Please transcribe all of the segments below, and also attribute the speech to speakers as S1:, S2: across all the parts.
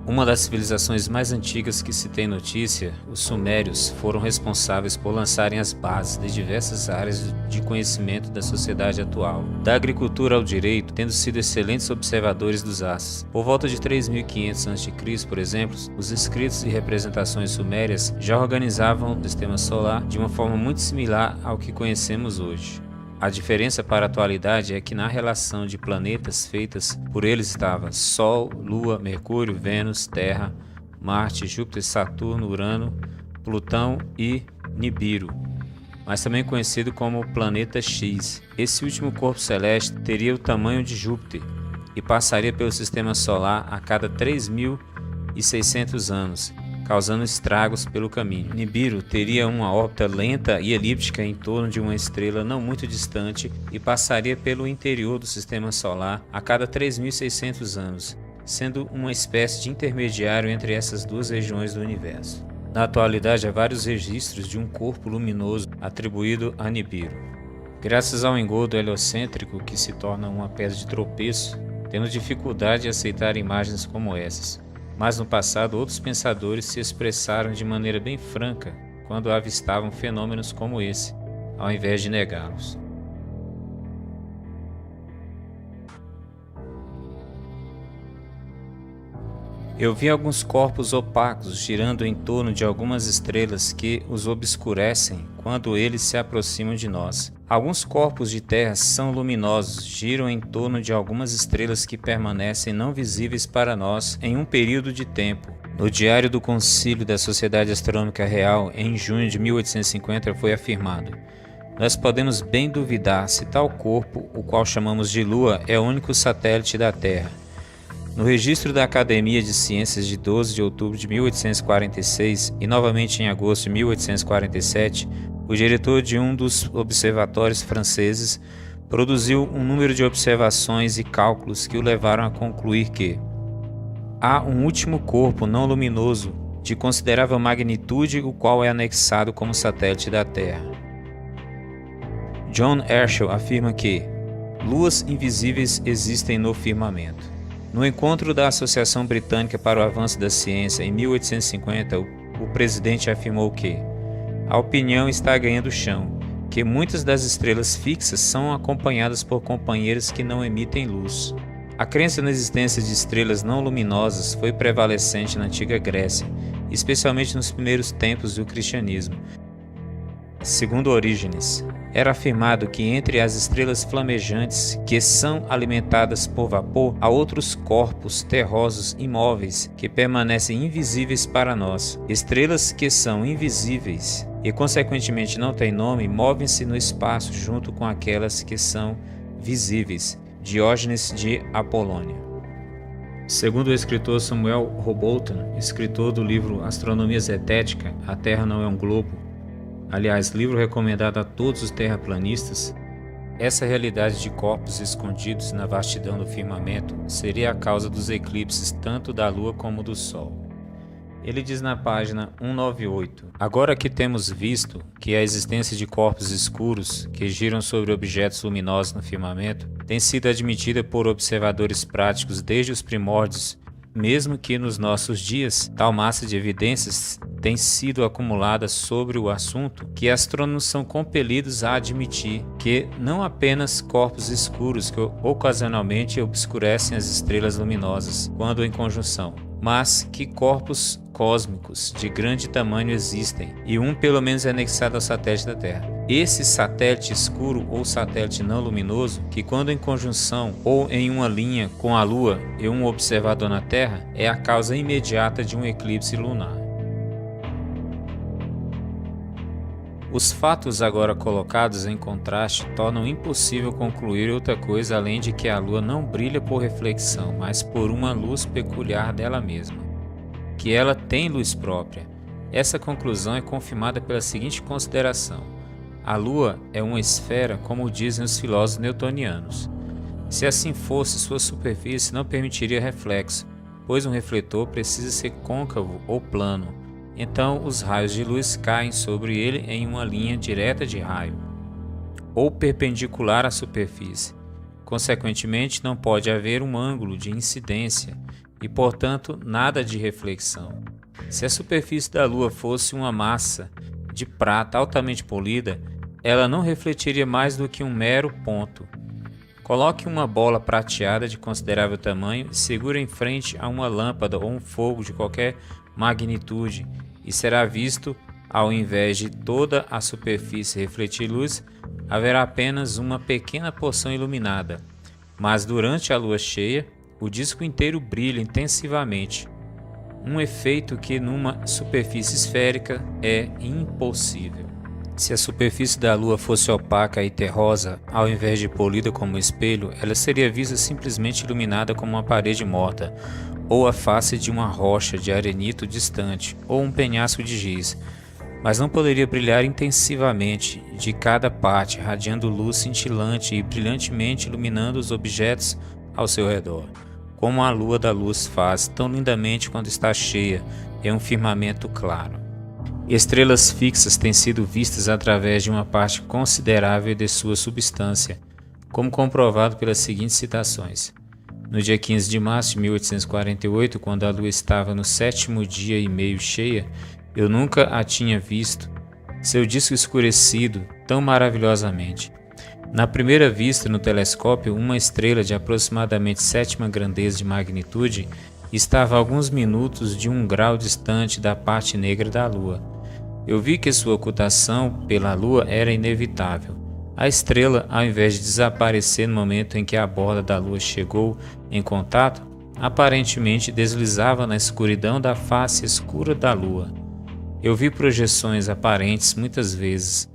S1: Uma das civilizações mais antigas que se tem notícia, os sumérios foram responsáveis por lançarem as bases de diversas áreas de conhecimento da sociedade atual, da agricultura ao direito, tendo sido excelentes observadores dos astros. Por volta de 3500 a.C., por exemplo, os escritos e representações sumérias já organizavam o sistema solar de uma forma muito similar ao que conhecemos hoje. A diferença para a atualidade é que na relação de planetas feitas por eles estava Sol, Lua, Mercúrio, Vênus, Terra, Marte, Júpiter, Saturno, Urano, Plutão e Nibiru, mas também conhecido como Planeta X. Esse último corpo celeste teria o tamanho de Júpiter e passaria pelo sistema solar a cada 3.600 anos, causando estragos pelo caminho. Nibiru teria uma órbita lenta e elíptica em torno de uma estrela não muito distante e passaria pelo interior do sistema solar a cada 3.600 anos, sendo uma espécie de intermediário entre essas duas regiões do universo. Na atualidade, há vários registros de um corpo luminoso atribuído a Nibiru. Graças ao engodo heliocêntrico que se torna uma pedra de tropeço, temos dificuldade em aceitar imagens como essas. Mas no passado, outros pensadores se expressaram de maneira bem franca quando avistavam fenômenos como esse, ao invés de negá-los. Eu vi alguns corpos opacos girando em torno de algumas estrelas que os obscurecem quando eles se aproximam de nós. Alguns corpos de terra são luminosos, giram em torno de algumas estrelas que permanecem não visíveis para nós em um período de tempo. No Diário do Concílio da Sociedade Astronômica Real, em junho de 1850, foi afirmado: nós podemos bem duvidar se tal corpo, o qual chamamos de Lua, é o único satélite da Terra. No registro da Academia de Ciências de 12 de outubro de 1846 e novamente em agosto de 1847, o diretor de um dos observatórios franceses produziu um número de observações e cálculos que o levaram a concluir que há um último corpo não luminoso de considerável magnitude, o qual é anexado como satélite da Terra. John Herschel afirma que luas invisíveis existem no firmamento. No encontro da Associação Britânica para o Avanço da Ciência, em 1850, o presidente afirmou que a opinião está ganhando chão, que muitas das estrelas fixas são acompanhadas por companheiros que não emitem luz. A crença na existência de estrelas não luminosas foi prevalecente na antiga Grécia, especialmente nos primeiros tempos do cristianismo. Segundo Orígenes, era afirmado que entre as estrelas flamejantes que são alimentadas por vapor, há outros corpos terrosos imóveis que permanecem invisíveis para nós. Estrelas que são invisíveis e consequentemente não têm nome, movem-se no espaço junto com aquelas que são visíveis. Diógenes de Apolônia. Segundo o escritor Samuel Rowbotham, escritor do livro Astronomia Zetética, A Terra Não é um Globo, aliás, livro recomendado a todos os terraplanistas, essa realidade de corpos escondidos na vastidão do firmamento seria a causa dos eclipses tanto da Lua como do Sol. Ele diz na página 198: agora que temos visto que a existência de corpos escuros que giram sobre objetos luminosos no firmamento tem sido admitida por observadores práticos desde os primórdios, mesmo que nos nossos dias tal massa de evidências tem sido acumulada sobre o assunto, que astrônomos são compelidos a admitir que não apenas corpos escuros que ocasionalmente obscurecem as estrelas luminosas quando em conjunção, mas que corpos cósmicos de grande tamanho existem, e um pelo menos é anexado ao satélite da Terra. Esse satélite escuro ou satélite não luminoso, que quando em conjunção ou em uma linha com a Lua e um observador na Terra, é a causa imediata de um eclipse lunar. Os fatos agora colocados em contraste tornam impossível concluir outra coisa além de que a Lua não brilha por reflexão, mas por uma luz peculiar dela mesma, que ela tem luz própria. Essa conclusão é confirmada pela seguinte consideração: a Lua é uma esfera, como dizem os filósofos newtonianos. Se assim fosse, sua superfície não permitiria reflexo, pois um refletor precisa ser côncavo ou plano. Então os raios de luz caem sobre ele em uma linha direta de raio, ou perpendicular à superfície. Consequentemente, não pode haver um ângulo de incidência, e, portanto, nada de reflexão. Se a superfície da Lua fosse uma massa de prata altamente polida, ela não refletiria mais do que um mero ponto. Coloque uma bola prateada de considerável tamanho e segure em frente a uma lâmpada ou um fogo de qualquer magnitude e será visto, ao invés de toda a superfície refletir luz, haverá apenas uma pequena porção iluminada. Mas durante a lua cheia, o disco inteiro brilha intensivamente, um efeito que numa superfície esférica é impossível. Se a superfície da Lua fosse opaca e terrosa, ao invés de polida como um espelho, ela seria vista simplesmente iluminada como uma parede morta, ou a face de uma rocha de arenito distante, ou um penhasco de giz, mas não poderia brilhar intensivamente de cada parte, radiando luz cintilante e brilhantemente iluminando os objetos ao seu redor, como a lua da luz faz tão lindamente quando está cheia em um firmamento claro. Estrelas fixas têm sido vistas através de uma parte considerável de sua substância, como comprovado pelas seguintes citações. No dia 15 de março de 1848, quando a lua estava no sétimo dia e meio cheia, eu nunca a tinha visto, seu disco escurecido tão maravilhosamente. Na primeira vista no telescópio, uma estrela de aproximadamente sétima grandeza de magnitude estava a alguns minutos de um grau distante da parte negra da Lua. Eu vi que sua ocultação pela Lua era inevitável. A estrela, ao invés de desaparecer no momento em que a borda da Lua chegou em contato, aparentemente deslizava na escuridão da face escura da Lua. Eu vi projeções aparentes muitas vezes.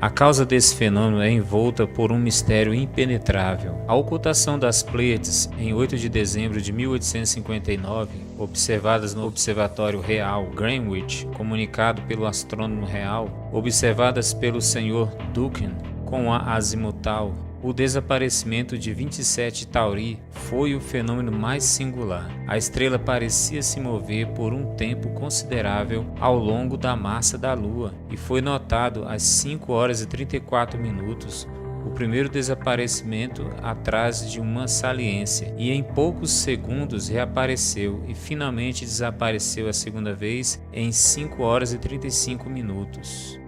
S1: A causa desse fenômeno é envolta por um mistério impenetrável. A ocultação das Pleiades, em 8 de dezembro de 1859, observadas no Observatório Real Greenwich, comunicado pelo astrônomo real, observadas pelo Sr. Duncan com a azimutal, o desaparecimento de 27 Tauri foi o fenômeno mais singular. A estrela parecia se mover por um tempo considerável ao longo da massa da Lua e foi notado às 5 horas e 34 minutos o primeiro desaparecimento atrás de uma saliência e em poucos segundos reapareceu e finalmente desapareceu a segunda vez em 5 horas e 35 minutos.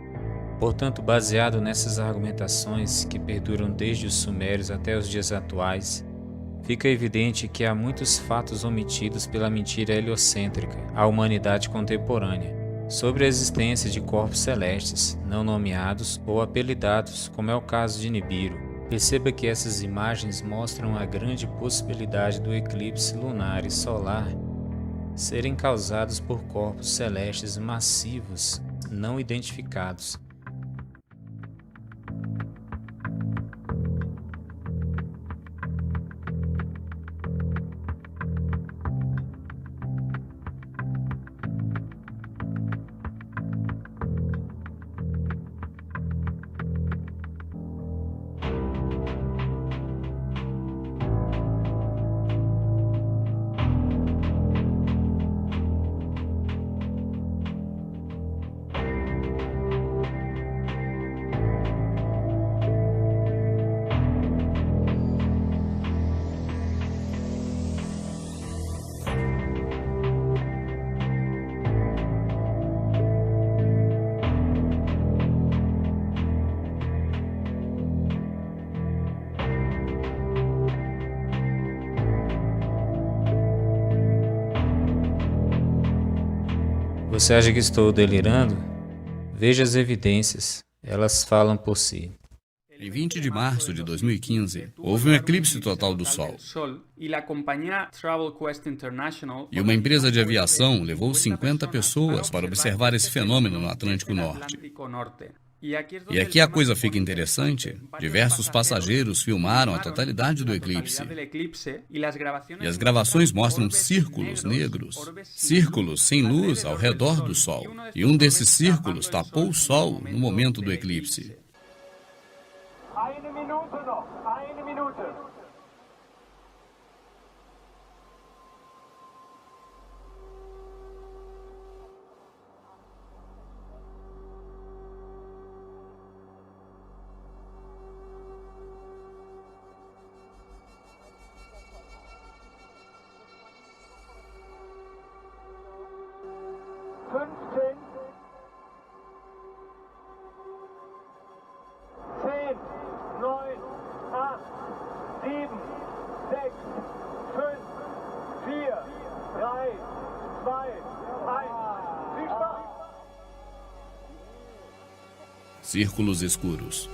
S1: Portanto, baseado nessas argumentações que perduram desde os sumérios até os dias atuais, fica evidente que há muitos fatos omitidos pela mentira heliocêntrica à humanidade contemporânea sobre a existência de corpos celestes, não nomeados ou apelidados, como é o caso de Nibiru. Perceba que essas imagens mostram a grande possibilidade do eclipse lunar e solar serem causados por corpos celestes massivos não identificados. Você acha que estou delirando? Veja as evidências, elas falam por si.
S2: Em 20 de março de 2015, houve um eclipse total do Sol. E uma empresa de aviação levou 50 pessoas para observar esse fenômeno no Atlântico Norte. E aqui a coisa fica interessante. Diversos passageiros filmaram a totalidade do eclipse. E as gravações mostram círculos negros, círculos sem luz ao redor do Sol. E um desses círculos tapou o Sol no momento do eclipse.
S3: Eine Minute.
S2: Círculos escuros.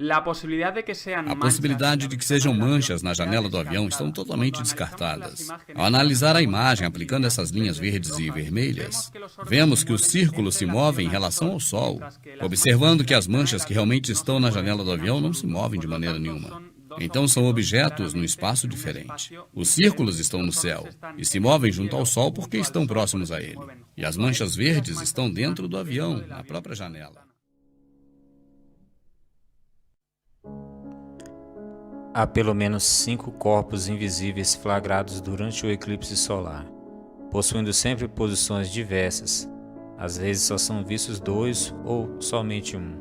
S4: A possibilidade
S2: de que sejam manchas na janela do avião estão totalmente descartadas. Ao analisar a imagem aplicando essas linhas verdes e vermelhas, vemos que os círculos se movem em relação ao Sol, observando que as manchas que realmente estão na janela do avião não se movem de maneira nenhuma. Então são objetos num espaço diferente. Os círculos estão no céu e se movem junto ao Sol porque estão próximos a ele. E as manchas verdes estão dentro do avião, na própria janela.
S1: Há pelo menos 5 corpos invisíveis flagrados durante o eclipse solar, possuindo sempre posições diversas. Às vezes só são vistos 2 ou somente um.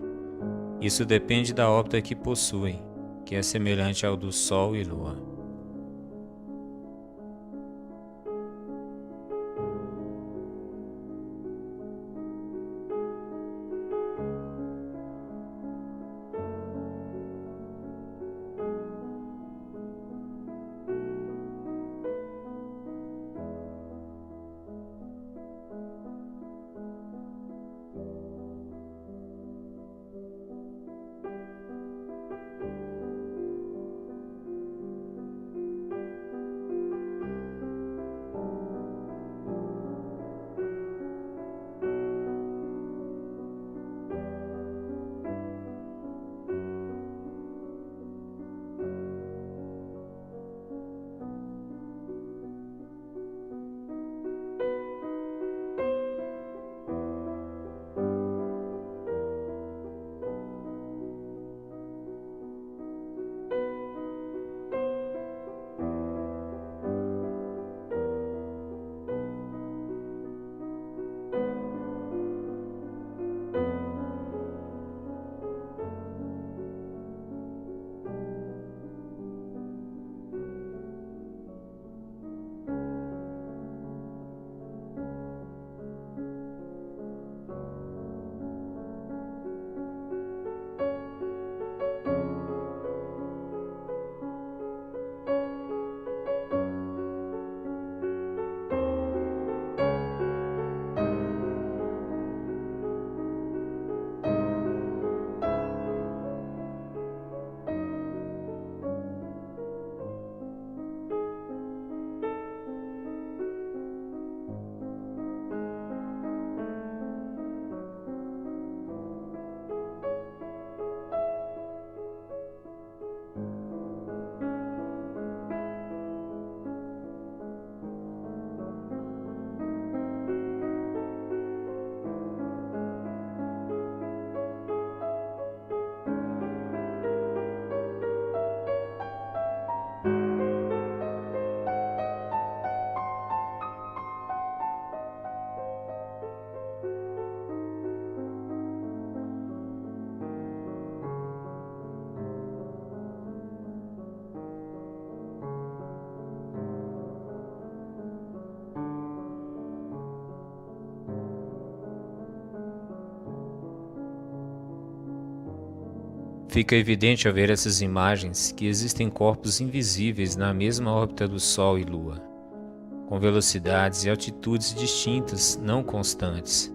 S1: Isso depende da órbita que possuem, que é semelhante ao do Sol e Lua. Fica evidente ao ver essas imagens que existem corpos invisíveis na mesma órbita do Sol e Lua, com velocidades e altitudes distintas, não constantes,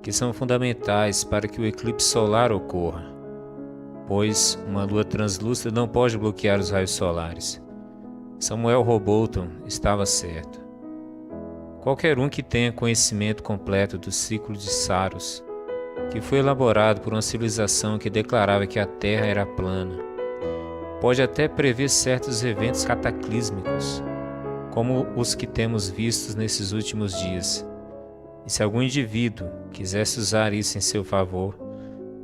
S1: que são fundamentais para que o eclipse solar ocorra, pois uma lua translúcida não pode bloquear os raios solares. Samuel Rowbotham estava certo. Qualquer um que tenha conhecimento completo do ciclo de Saros, que foi elaborado por uma civilização que declarava que a Terra era plana, pode até prever certos eventos cataclísmicos, como os que temos vistos nesses últimos dias. E se algum indivíduo quisesse usar isso em seu favor,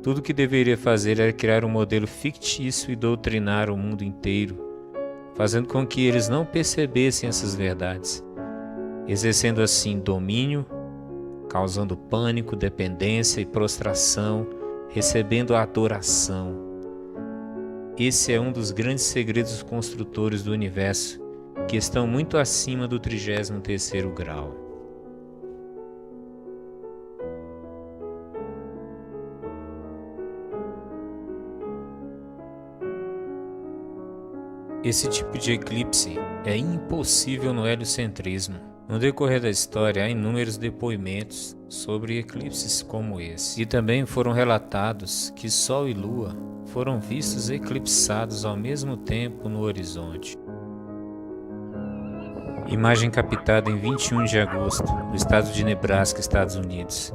S1: tudo o que deveria fazer era criar um modelo fictício e doutrinar o mundo inteiro, fazendo com que eles não percebessem essas verdades, exercendo assim domínio, causando pânico, dependência e prostração, recebendo a adoração. Esse é um dos grandes segredos construtores do universo que estão muito acima do 33º grau. Esse tipo de eclipse é impossível no heliocentrismo. No decorrer da história, há inúmeros depoimentos sobre eclipses como esse, e também foram relatados que Sol e Lua foram vistos eclipsados ao mesmo tempo no horizonte. Imagem captada em 21 de agosto, no estado de Nebraska, Estados Unidos.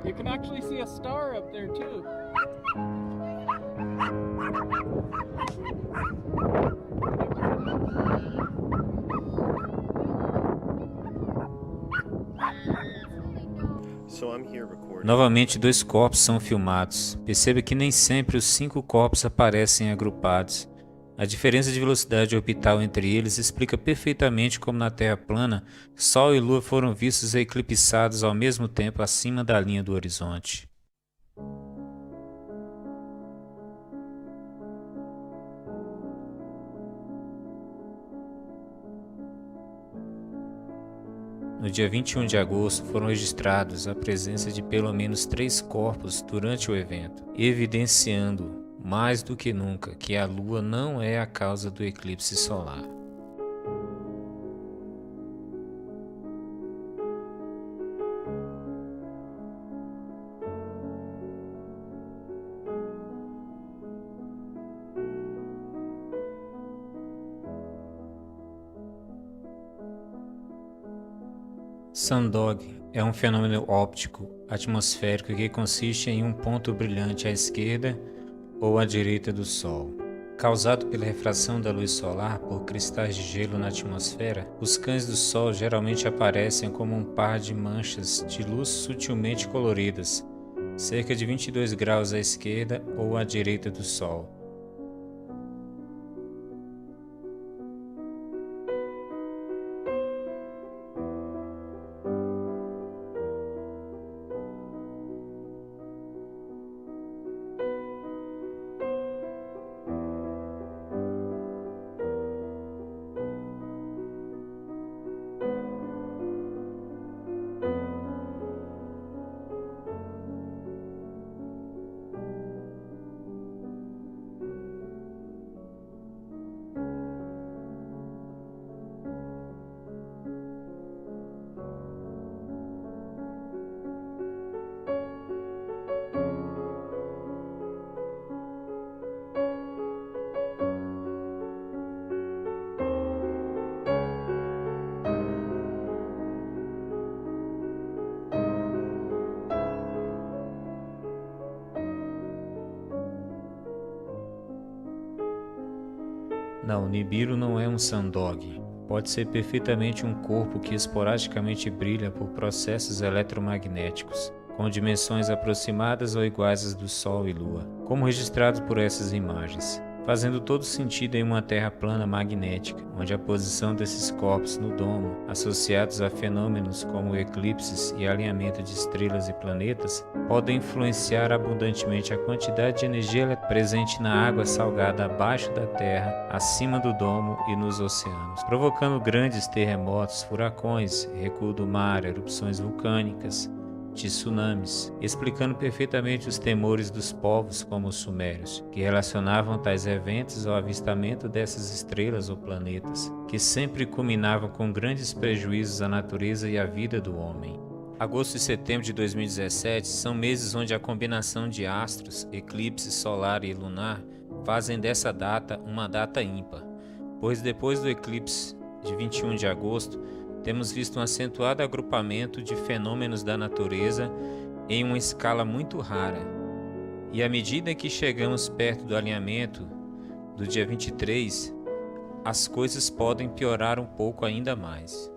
S5: You can actually see a star up there too.
S1: Novamente, 2 corpos são filmados. Perceba que nem sempre os 5 corpos aparecem agrupados. A diferença de velocidade orbital entre eles explica perfeitamente como na Terra plana, Sol e Lua foram vistos eclipsados ao mesmo tempo acima da linha do horizonte. No dia 21 de agosto foram registrados a presença de pelo menos 3 corpos durante o evento, evidenciando mais do que nunca que a Lua não é a causa do eclipse solar. Sundog é um fenômeno óptico atmosférico que consiste em um ponto brilhante à esquerda ou à direita do Sol. Causado pela refração da luz solar por cristais de gelo na atmosfera, os cães do Sol geralmente aparecem como um par de manchas de luz sutilmente coloridas, cerca de 22 graus à esquerda ou à direita do Sol. Não, Nibiru não é um Sundog. Pode ser perfeitamente um corpo que esporadicamente brilha por processos eletromagnéticos, com dimensões aproximadas ou iguais às do Sol e Lua, como registrado por essas imagens, fazendo todo sentido em uma Terra plana magnética, onde a posição desses corpos no domo, associados a fenômenos como eclipses e alinhamento de estrelas e planetas, podem influenciar abundantemente a quantidade de energia presente na água salgada abaixo da Terra, acima do domo e nos oceanos, provocando grandes terremotos, furacões, recuo do mar, erupções vulcânicas, tsunamis, explicando perfeitamente os temores dos povos como os sumérios, que relacionavam tais eventos ao avistamento dessas estrelas ou planetas, que sempre culminavam com grandes prejuízos à natureza e à vida do homem. Agosto e setembro de 2017 são meses onde a combinação de astros, eclipse solar e lunar, fazem dessa data uma data ímpar, pois depois do eclipse de 21 de agosto, temos visto um acentuado agrupamento de fenômenos da natureza em uma escala muito rara. E à medida que chegamos perto do alinhamento do dia 23, as coisas podem piorar um pouco ainda mais.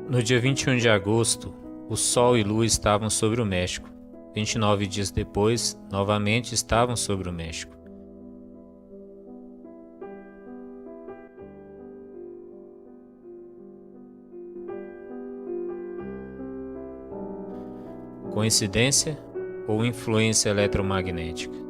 S1: No dia 21 de agosto, o Sol e Lua estavam sobre o México. 29 dias depois, novamente estavam sobre o México. Coincidência ou influência eletromagnética?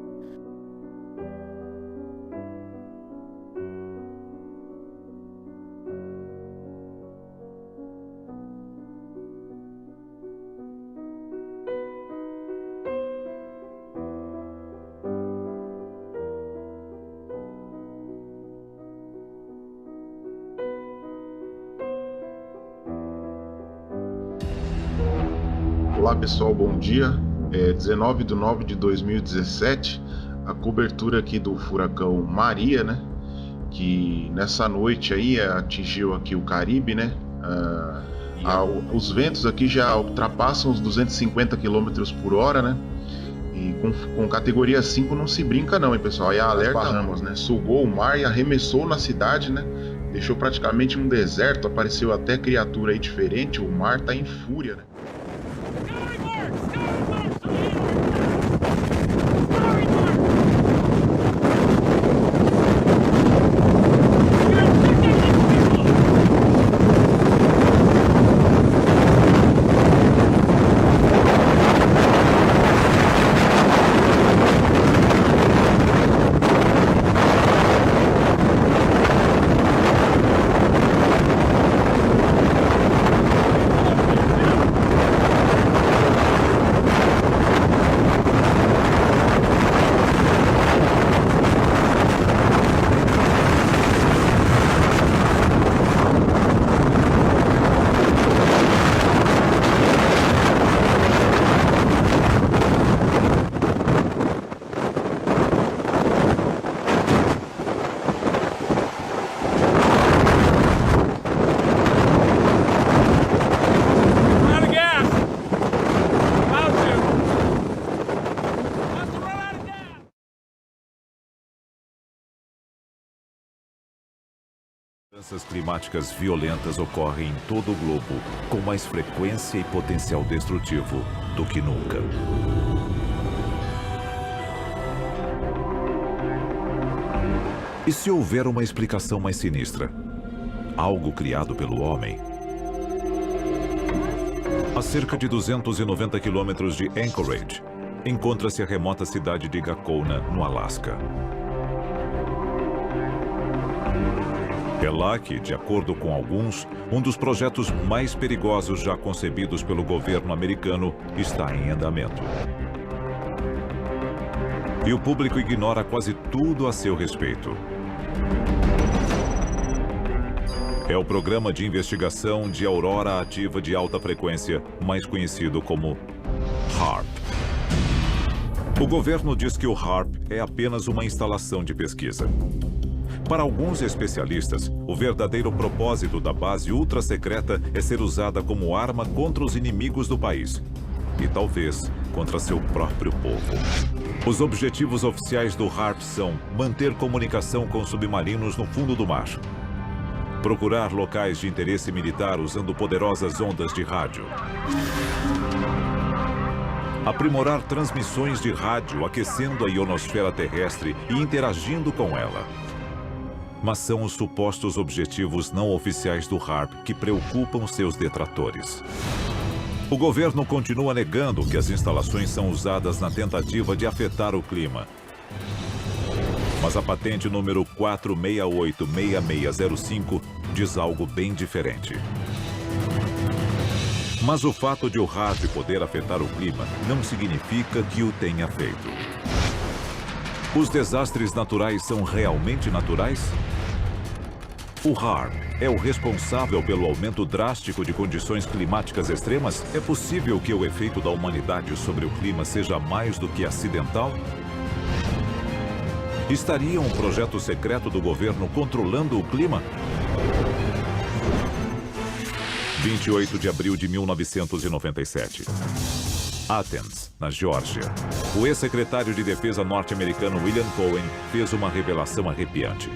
S6: Olá pessoal, bom dia. 19 de nove de 2017, a cobertura aqui do furacão Maria, né? Que nessa noite aí atingiu aqui o Caribe, né? Os ventos aqui já ultrapassam os 250 km por hora, né? E com categoria 5 não se brinca não, hein pessoal? Aí a alerta Bahamas, né? Sugou o mar e arremessou na cidade, né? Deixou praticamente um deserto, apareceu até criatura aí diferente, o mar tá em fúria, né?
S7: Mudanças climáticas violentas ocorrem em todo o globo, com mais frequência e potencial destrutivo do que nunca. E se houver uma explicação mais sinistra? Algo criado pelo homem? A cerca de 290 quilômetros de Anchorage, encontra-se a remota cidade de Gakona, no Alasca. É lá que, de acordo com alguns, um dos projetos mais perigosos já concebidos pelo governo americano está em andamento. E o público ignora quase tudo a seu respeito. É o Programa de Investigação de Aurora Ativa de Alta Frequência, mais conhecido como HAARP. O governo diz que o HAARP é apenas uma instalação de pesquisa. Para alguns especialistas, o verdadeiro propósito da base ultra-secreta é ser usada como arma contra os inimigos do país. E talvez contra seu próprio povo. Os objetivos oficiais do HAARP são manter comunicação com submarinos no fundo do mar, procurar locais de interesse militar usando poderosas ondas de rádio, aprimorar transmissões de rádio aquecendo a ionosfera terrestre e interagindo com ela. Mas são os supostos objetivos não oficiais do HAARP que preocupam seus detratores. O governo continua negando que as instalações são usadas na tentativa de afetar o clima. Mas a patente número 4686605 diz algo bem diferente. Mas o fato de o HAARP poder afetar o clima não significa que o tenha feito. Os desastres naturais são realmente naturais? O HAARP é o responsável pelo aumento drástico de condições climáticas extremas? É possível que o efeito da humanidade sobre o clima seja mais do que acidental? Estaria um projeto secreto do governo controlando o clima? 28 de abril de 1997. Athens, na Geórgia. O ex-secretário de Defesa norte-americano William Cohen fez uma revelação arrepiante.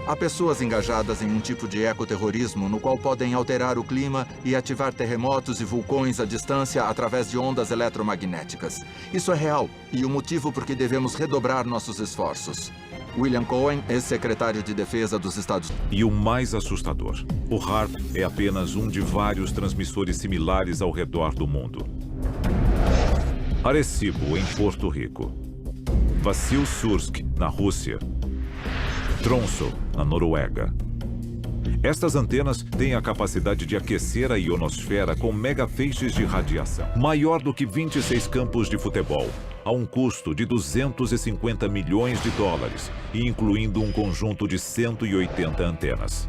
S8: Há pessoas engajadas em um tipo de ecoterrorismo no qual podem alterar o clima e ativar terremotos e vulcões à distância através de ondas eletromagnéticas. Isso é real e o motivo por que devemos redobrar nossos esforços. William Cohen, ex-secretário de Defesa dos Estados Unidos.
S7: E o mais assustador, o HAARP é apenas um de vários transmissores similares ao redor do mundo. Arecibo, em Porto Rico. Vassilsursk, na Rússia. Tromsø, na Noruega. Estas antenas têm a capacidade de aquecer a ionosfera com megafeixes de radiação, maior do que 26 campos de futebol, a um custo de 250 milhões de dólares, e incluindo um conjunto de 180 antenas.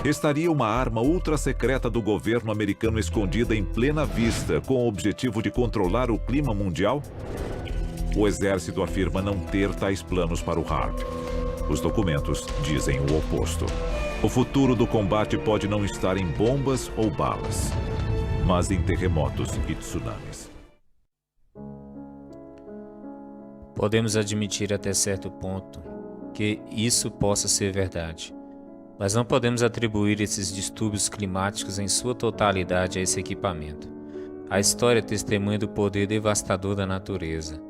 S7: Estaria uma arma ultra-secreta do governo americano escondida em plena vista com o objetivo de controlar o clima mundial? O exército afirma não ter tais planos para o HAARP. Os documentos dizem o oposto. O futuro do combate pode não estar em bombas ou balas, mas em terremotos e tsunamis.
S1: Podemos admitir até certo ponto que isso possa ser verdade, mas não podemos atribuir esses distúrbios climáticos em sua totalidade a esse equipamento. A história testemunha do poder devastador da natureza.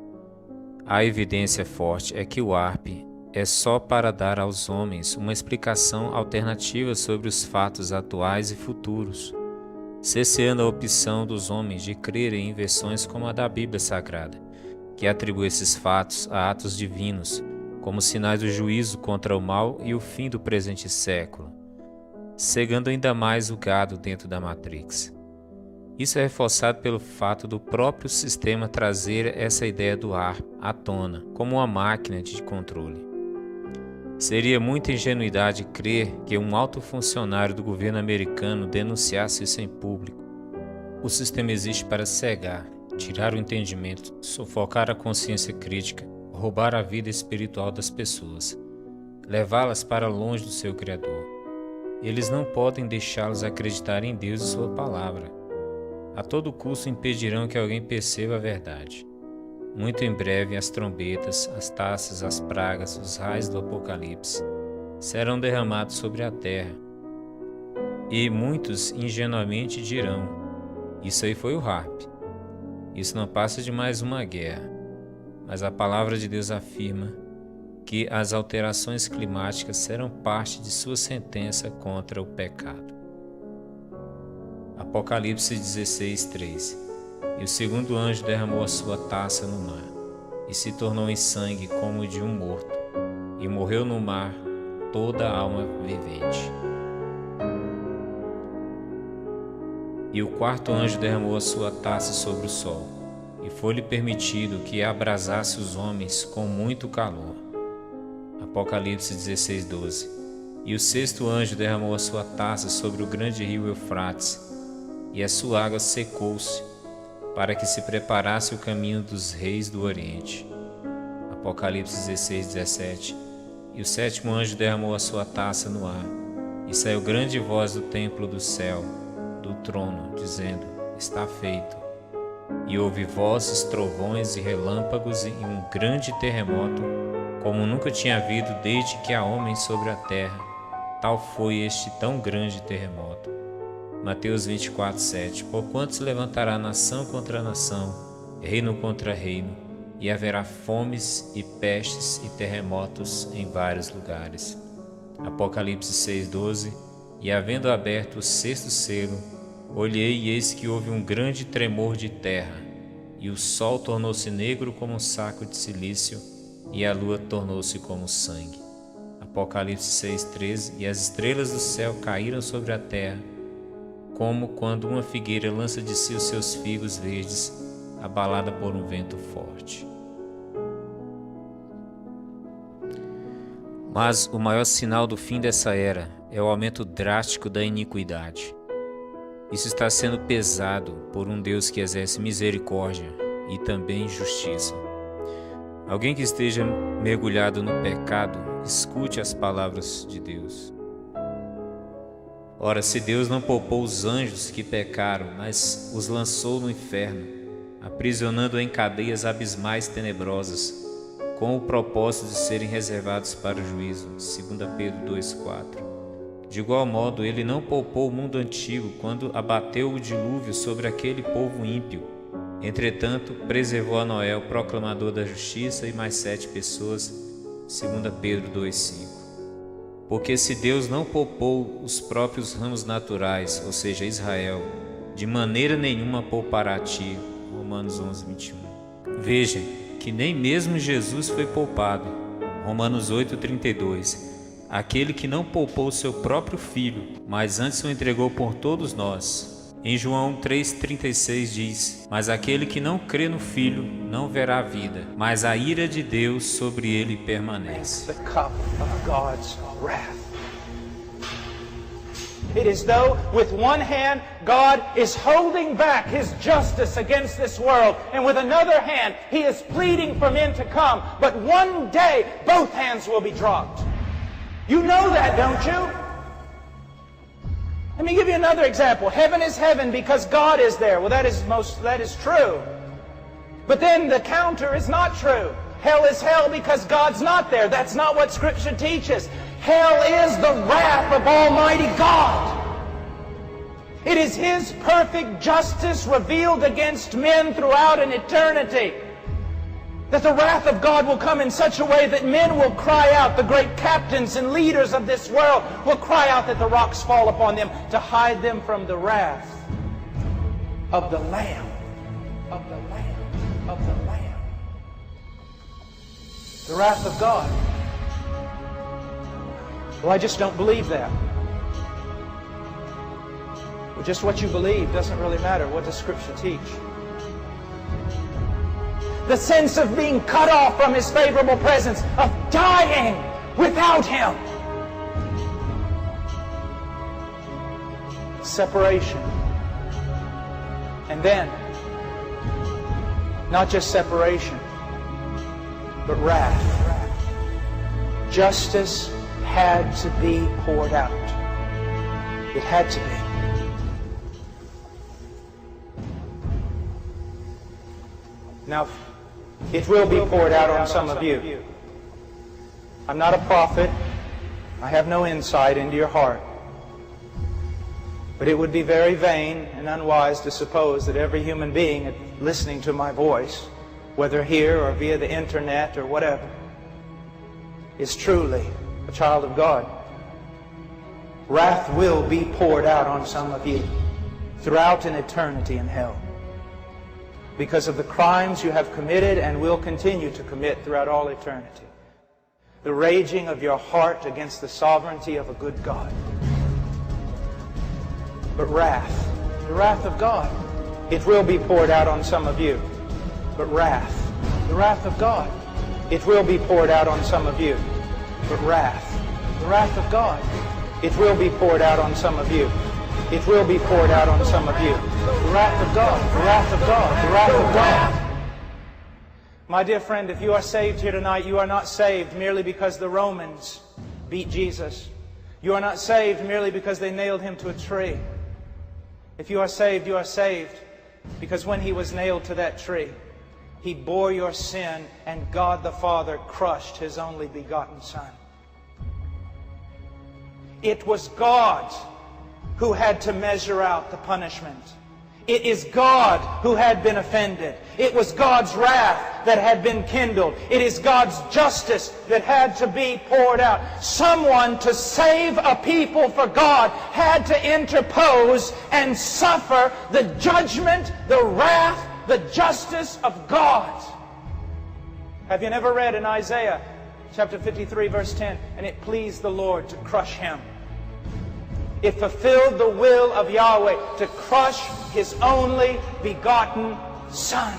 S1: A evidência forte é que o HAARP é só para dar aos homens uma explicação alternativa sobre os fatos atuais e futuros, cesseando a opção dos homens de crerem em versões como a da Bíblia Sagrada, que atribui esses fatos a atos divinos, como sinais do juízo contra o mal e o fim do presente século, cegando ainda mais o gado dentro da Matrix. Isso é reforçado pelo fato do próprio sistema trazer essa ideia do HAARP à tona, como uma máquina de controle. Seria muita ingenuidade crer que um alto funcionário do governo americano denunciasse isso em público. O sistema existe para cegar, tirar o entendimento, sufocar a consciência crítica, roubar a vida espiritual das pessoas, levá-las para longe do seu Criador. Eles não podem deixá-los acreditar em Deus e sua palavra. A todo custo impedirão que alguém perceba a verdade. Muito em breve as trombetas, as taças, as pragas, os raios do Apocalipse serão derramados sobre a terra. E muitos ingenuamente dirão: isso aí foi o HAARP. Isso não passa de mais uma guerra. Mas a palavra de Deus afirma que as alterações climáticas serão parte de sua sentença contra o pecado. Apocalipse 16:3. E o segundo anjo derramou a sua taça no mar, e se tornou em sangue como de um morto, e morreu no mar toda a alma vivente. E o quarto anjo derramou a sua taça sobre o sol, e foi-lhe permitido que abrasasse os homens com muito calor. Apocalipse 16:12. E o sexto anjo derramou a sua taça sobre o grande rio Eufrates, e a sua água secou-se, para que se preparasse o caminho dos reis do Oriente. Apocalipse 16:17. E o sétimo anjo derramou a sua taça no ar, e saiu grande voz do templo do céu, do trono, dizendo: está feito. E houve vozes, trovões e relâmpagos e um grande terremoto, como nunca tinha havido desde que há homens sobre a terra. Tal foi este tão grande terremoto. Mateus 24:7. Porquanto se levantará nação contra nação, reino contra reino, e haverá fomes e pestes e terremotos em vários lugares. Apocalipse 6:12. E havendo aberto o sexto selo, olhei e eis que houve um grande tremor de terra, e o sol tornou-se negro como um saco de cilício, e a lua tornou-se como sangue. Apocalipse 6:13. E as estrelas do céu caíram sobre a terra, como quando uma figueira lança de si os seus figos verdes, abalada por um vento forte. Mas o maior sinal do fim dessa era é o aumento drástico da iniquidade. Isso está sendo pesado por um Deus que exerce misericórdia e também justiça. Alguém que esteja mergulhado no pecado, escute as palavras de Deus. Ora, se Deus não poupou os anjos que pecaram, mas os lançou no inferno, aprisionando em cadeias abismais tenebrosas, com o propósito de serem reservados para o juízo. 2 Pedro 2,4. De igual modo, ele não poupou o mundo antigo quando abateu o dilúvio sobre aquele povo ímpio. Entretanto, preservou a Noé, o proclamador da justiça, e mais 7 pessoas. 2 Pedro 2,5. Porque se Deus não poupou os próprios ramos naturais, ou seja, Israel, de maneira nenhuma poupará a ti. Romanos 11:21. Vejam que nem mesmo Jesus foi poupado. Romanos 8:32. Aquele que não poupou o seu próprio filho, mas antes o entregou por todos nós. Em João 3,36 diz: Mas aquele que não crê no Filho não verá a vida, mas a ira de Deus sobre ele permanece.
S9: The cup of God's wrath. It is though, with one hand, God is holding back His justice against this world, and with another hand, He is pleading for men to come. But one day, both hands will be dropped. You know that, don't you? Let me give you another example. Heaven is heaven because God is there. Well, that is true. But then the counter is not true. Hell is hell because God's not there. That's not what Scripture teaches. Hell is the wrath of Almighty God. It is His perfect justice revealed against men throughout an eternity. That the wrath of God will come in such a way that men will cry out, the great captains and leaders of this world will cry out that the rocks fall upon them to hide them from the wrath of the Lamb, of the Lamb, of the Lamb. The wrath of God. Well, I just don't believe that. Well, just what you believe doesn't really matter. What does Scripture teach? The sense of being cut off from His favorable presence, of dying without Him. Separation. And then, not just separation, but wrath. Justice had to be poured out. It had to be. Now, it will be poured out on some of you. I'm not a prophet. I have no insight into your heart. But it would be very vain and unwise to suppose that every human being listening to my voice, whether here or via the internet or whatever, is truly a child of God. Wrath will be poured out on some of you throughout an eternity in hell, because of the crimes you have committed and will continue to commit throughout all eternity. The raging of your heart against the sovereignty of a good God. But wrath, the wrath of God, it will be poured out on some of you. But wrath, the wrath of God, it will be poured out on some of you. But wrath, the wrath of God, it will be poured out on some of you. It will be poured out on some of you. The wrath of God, the wrath of God, the wrath of God. My dear friend, if you are saved here tonight, you are not saved merely because the Romans beat Jesus. You are not saved merely because they nailed Him to a tree. If you are saved because when He was nailed to that tree, He bore your sin, and God the Father crushed His only begotten Son. It was God who had to measure out the punishment. It is God who had been offended. It was God's wrath that had been kindled. It is God's justice that had to be poured out. Someone to save a people for God had to interpose and suffer the judgment, the wrath, the justice of God. Have you never read in Isaiah chapter 53 verse 10, and it pleased the Lord to crush him? It fulfilled the will of Yahweh to crush His only begotten Son.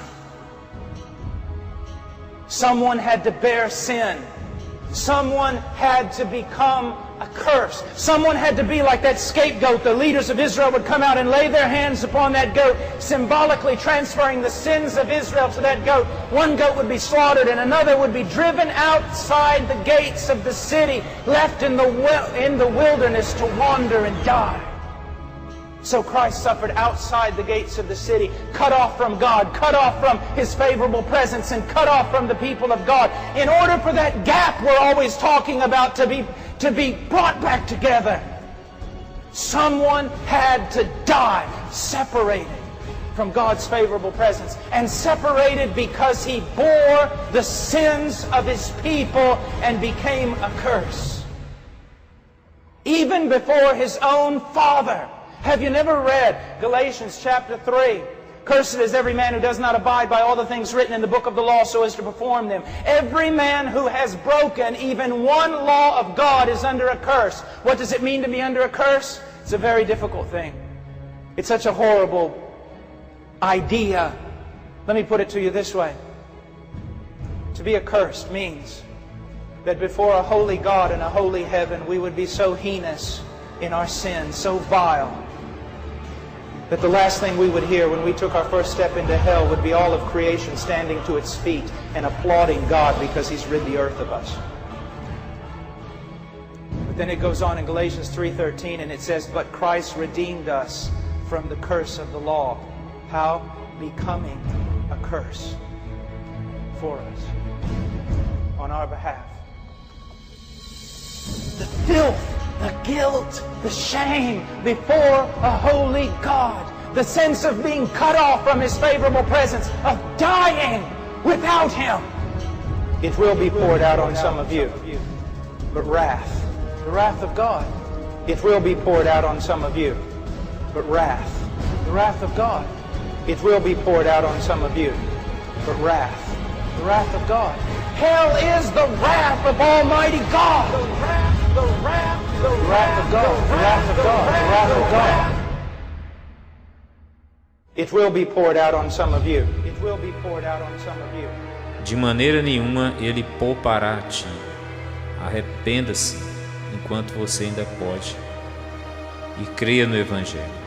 S9: Someone had to bear sin. Someone had to become a curse. Someone had to be like that scapegoat. The leaders of Israel would come out and lay their hands upon that goat, symbolically transferring the sins of Israel to that goat. One goat would be slaughtered and another would be driven outside the gates of the city, left in the wilderness to wander and die. So Christ suffered outside the gates of the city, cut off from God, cut off from His favorable presence, and cut off from the people of God, in order for that gap we're always talking about to be brought back together. Someone had to die, separated from God's favorable presence, and separated because He bore the sins of His people and became a curse. Even before His own Father. Have you never read Galatians chapter 3? Cursed is every man who does not abide by all the things written in the book of the law so as to perform them. Every man who has broken even one law of God is under a curse. What does it mean to be under a curse? It's a very difficult thing. It's such a horrible idea. Let me put it to you this way. To be accursed means that before a holy God and a holy heaven we would be so heinous in our sin, so vile, that the last thing we would hear when we took our first step into hell would be all of creation standing to its feet and applauding God because He's rid the earth of us. But then it goes on in Galatians 3:13 and it says, but Christ redeemed us from the curse of the law. How? Becoming a curse for us on our behalf. The filth, the guilt, the shame before a holy God. The sense of being cut off from His favorable presence, of dying without Him. It will be poured out on some of you. But wrath, the wrath of God, it will be poured out on some of you. But wrath, the wrath of God, it will be poured out on some of you. But wrath, the wrath of God. Hell is the wrath of Almighty God. The wrath, the wrath, the wrath of God. The wrath of God. The wrath of God. It will be poured out on some of you. It will be poured out on some of you.
S1: De maneira nenhuma Ele poupará a ti. Arrependa-se enquanto você ainda pode e creia no Evangelho.